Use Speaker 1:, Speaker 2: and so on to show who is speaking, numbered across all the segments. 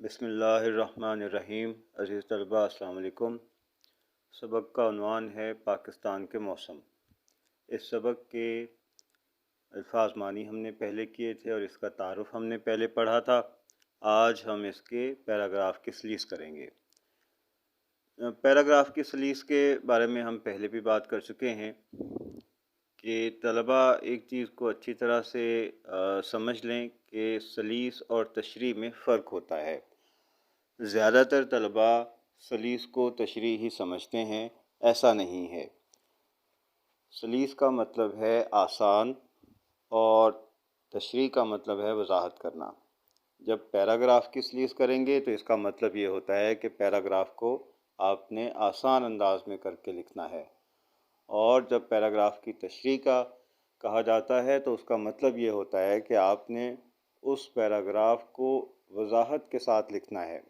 Speaker 1: बिस्मिल्लाहिर्रहमानिर्रहीम। अज़ीज़ तलबा अस्सलाम वालेकुम। सबक का उन्वान है पाकिस्तान के मौसम। इस सबक के अल्फाज मानी हमने पहले किए थे और इसका तारुफ हमने पहले पढ़ा था। आज हम इसके पैराग्राफ की सलीस करेंगे। पैराग्राफ की सलीस के बारे में हम पहले भी बात कर चुके हैं कि तलबा एक चीज़ को अच्छी तरह से समझ लें कि सलीस और तशरीह में फ़र्क होता है। ज़्यादातर तलबा सलीस को तशरीह ही समझते हैं, ऐसा नहीं है। सलीस का मतलब है आसान और तशरीह का मतलब है वजाहत करना। जब पैराग्राफ की सलीस करेंगे तो इसका मतलब ये होता है कि पैराग्राफ को आपने आसान अंदाज में करके लिखना है, और जब पैराग्राफ की तशरीह का कहा जाता है तो उसका मतलब ये होता है कि आपने उस पैराग्राफ को वजाहत के साथ लिखना है,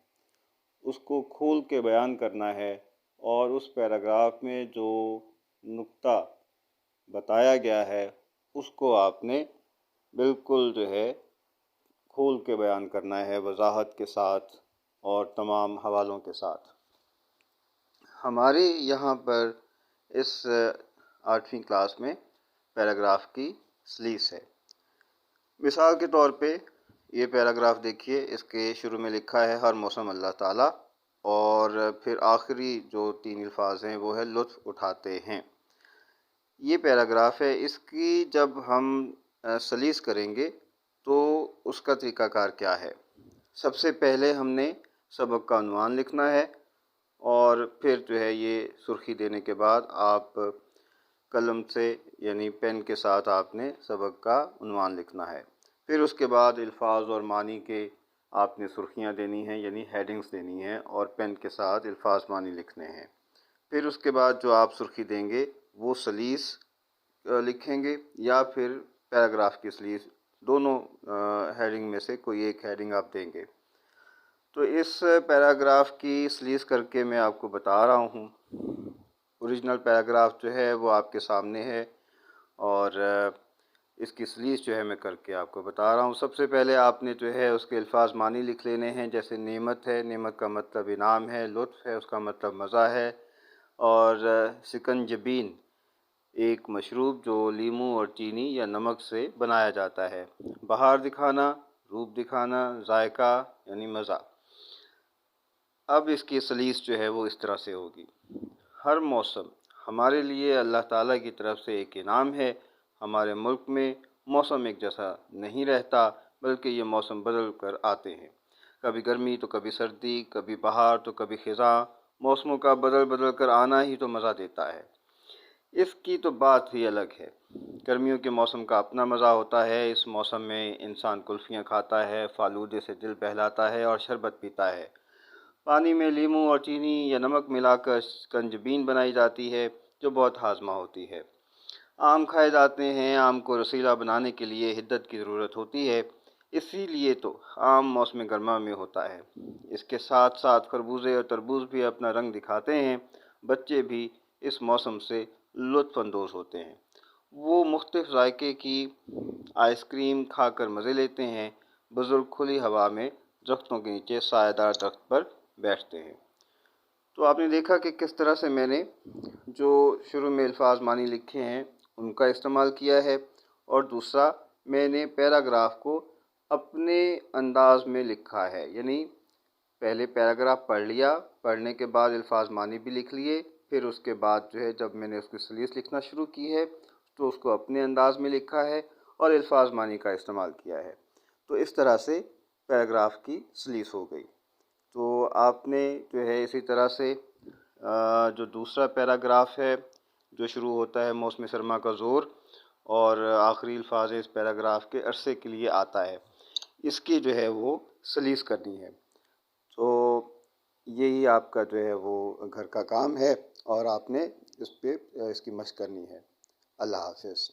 Speaker 1: उसको खोल के बयान करना है, और उस पैराग्राफ में जो नुक्ता बताया गया है उसको आपने बिल्कुल खोल के बयान करना है, वजाहत के साथ और तमाम हवालों के साथ। हमारे यहाँ पर इस 8वीं क्लास में पैराग्राफ की सलीस है। मिसाल के तौर पे ये पैराग्राफ देखिए, इसके शुरू में लिखा है हर मौसम अल्लाह ताला, और फिर आखिरी जो 3 अल्फाज हैं वो है लुत्फ़ उठाते हैं। ये पैराग्राफ है। इसकी जब हम सलीस करेंगे तो उसका तरीक़ाकार क्या है। सबसे पहले हमने सबक का उन्वान लिखना है, और फिर ये सुर्खी देने के बाद आप कलम से यानी पेन के साथ आपने सबक का उन्वान लिखना है। फिर उसके बाद अल्फाज और मानी के आपने सुर्खियाँ देनी हैं, यानी हेडिंग्स देनी हैं, और पेन के साथ अल्फाज मानी लिखने हैं। फिर उसके बाद जो आप सुर्खी देंगे वो सलीस लिखेंगे या फिर पैराग्राफ की सलीस, दोनों हेडिंग में से कोई एक हेडिंग आप देंगे। तो इस पैराग्राफ की सलीस करके मैं आपको बता रहा हूँ। ओरिजिनल पैराग्राफ जो है वो आपके सामने है, और इसकी सलीस मैं करके आपको बता रहा हूँ। सबसे पहले आपने उसके अल्फाज मानी लिख लेने हैं। जैसे नेमत है, नेमत का मतलब इनाम है। लुत्फ़ है, उसका मतलब मज़ा है। और सिकंजबीन एक मशरूब जो लीमू और चीनी या नमक से बनाया जाता है। बहार दिखाना, रूप दिखाना, जायका यानी मज़ा। अब इसकी सलीस वो इस तरह से होगी। हर मौसम हमारे लिए अल्लाह ताला की तरफ से एक इनाम है। हमारे मुल्क में मौसम एक जैसा नहीं रहता, बल्कि ये मौसम बदल कर आते हैं। कभी गर्मी तो कभी सर्दी, कभी बहार तो कभी ख़िज़ां। मौसमों का बदल बदल कर आना ही तो मज़ा देता है। इसकी तो बात ही अलग है। गर्मियों के मौसम का अपना मज़ा होता है। इस मौसम में इंसान कुल्फ़ियाँ खाता है, फालूदे से दिल बहलाता है और शरबत पीता है। पानी में लीमू और चीनी या नमक मिलाकर शिकंजबीन बनाई जाती है, जो बहुत हाज़मा होती है। आम खाए जाते हैं। आम को रसीला बनाने के लिए हिद्दत की ज़रूरत होती है, इसीलिए तो आम मौसम गर्मा में होता है। इसके साथ साथ खरबूजे और तरबूज भी अपना रंग दिखाते हैं। बच्चे भी इस मौसम से लुत्फ़ अंदोज़ होते हैं। वो मुख्तलिफ़ ज़ायके की आइसक्रीम खाकर मज़े लेते हैं। बुज़ुर्ग खुली हवा में दरख्तों के नीचे सायादार दरख्त पर बैठते हैं। तो आपने देखा कि किस तरह से मैंने जो शुरू में अल्फाज मानी लिखे हैं उनका इस्तेमाल किया है, और दूसरा मैंने पैराग्राफ को अपने अंदाज में लिखा है। यानी पहले पैराग्राफ पढ़ लिया, पढ़ने के बाद अल्फाज मानी भी लिख लिए, फिर उसके बाद जब मैंने उसकी सलीस लिखना शुरू की है तो उसको अपने अंदाज में लिखा है और अल्फाज मानी का इस्तेमाल किया है। तो इस तरह से पैराग्राफ की सलीस हो गई। तो आपने इसी तरह से जो दूसरा पैराग्राफ है जो शुरू होता है मौसम सरमा का ज़ोर, और आखिरी अल्फाज इस पैराग्राफ के अरसे के लिए आता है, इसकी वो सलीस करनी है। तो यही आपका वो घर का काम है, और आपने इस पे इसकी मशक करनी है। अल्लाह हाफ़िज़।